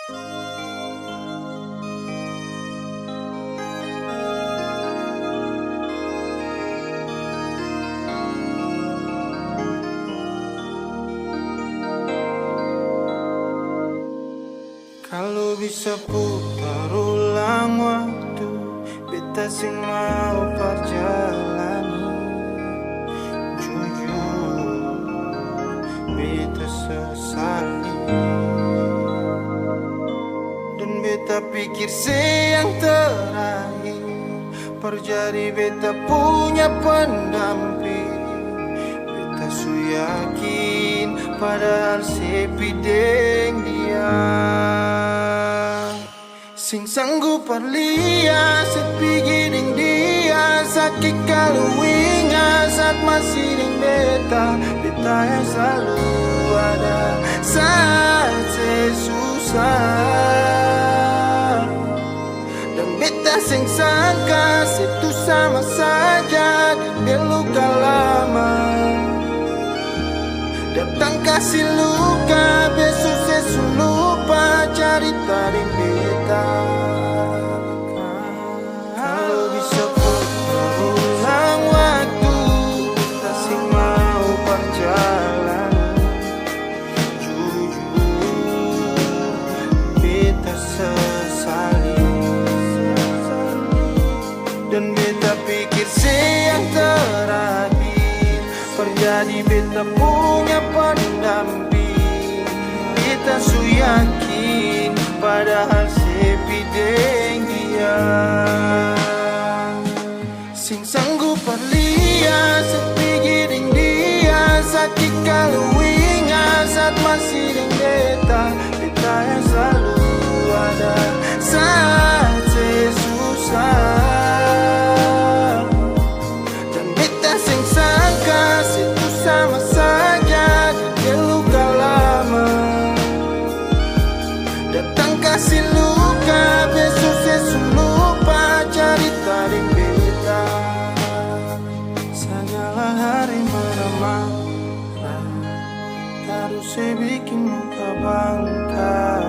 Kalau bisa putar ulang waktu, beta sing mau perjalanan. Jujur, beta sesali. Dan beta pikir yang terakhir perjadi beta punya pendamping. Beta su yakin padahal sepideng dia sing sanggup parlia sepigi ding dia sakit kalau ingat saat masih ding beta. Beta yang selalu ada saat susah. Dan beta sing sangka itu sama saja dan luka lama. Datang kasih luka, besok sesu lupa cari taring beta. Kalau bisa putar ulang waktu, beta sing mau perjalanan. Jujur, beta sesali. Dan beta pikir yang terakhir terjadi beta punya pendamping. Beta su yakin padahal sepideng dia sing sanggup parlia sepigi ding dia sakit kalau ingat saat masih ding beta. Beta yang selalu ada saat susah. Dan beta sing sangka itu sama saja dia luka lama. Datang kasih luka, besok sesu lupa cari taring beta. Segala hari marah-marah, harus saya bikin muka bangka.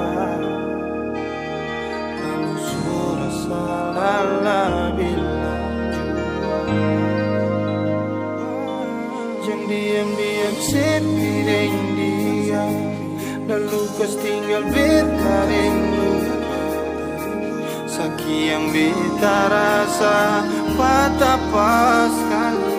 Kalau sudah salah bilang jua, jangan diam-diam sepideng dia. Lalu kau tinggal beta rindu, sakit yang beta rasa patah pas sekali.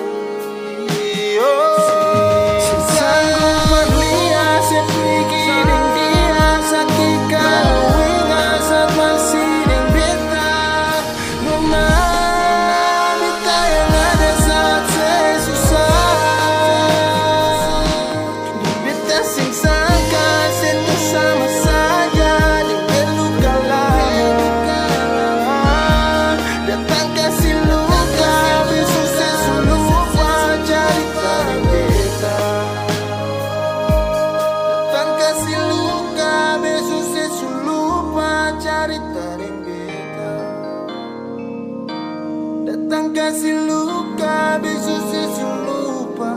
Sanggup berlia sepigi ding dia sakit kalau ingat saat masih ding beta. Nona beta yang ada saat saya susah. Dan beta sing sangka itu sama saja dengan luka lama. Datang kasih luka, besok sesu lupa cari taring beta. Datang kasih luka, besok sesu lupa cari taring beta. Datang kasih luka, besok sesu lupa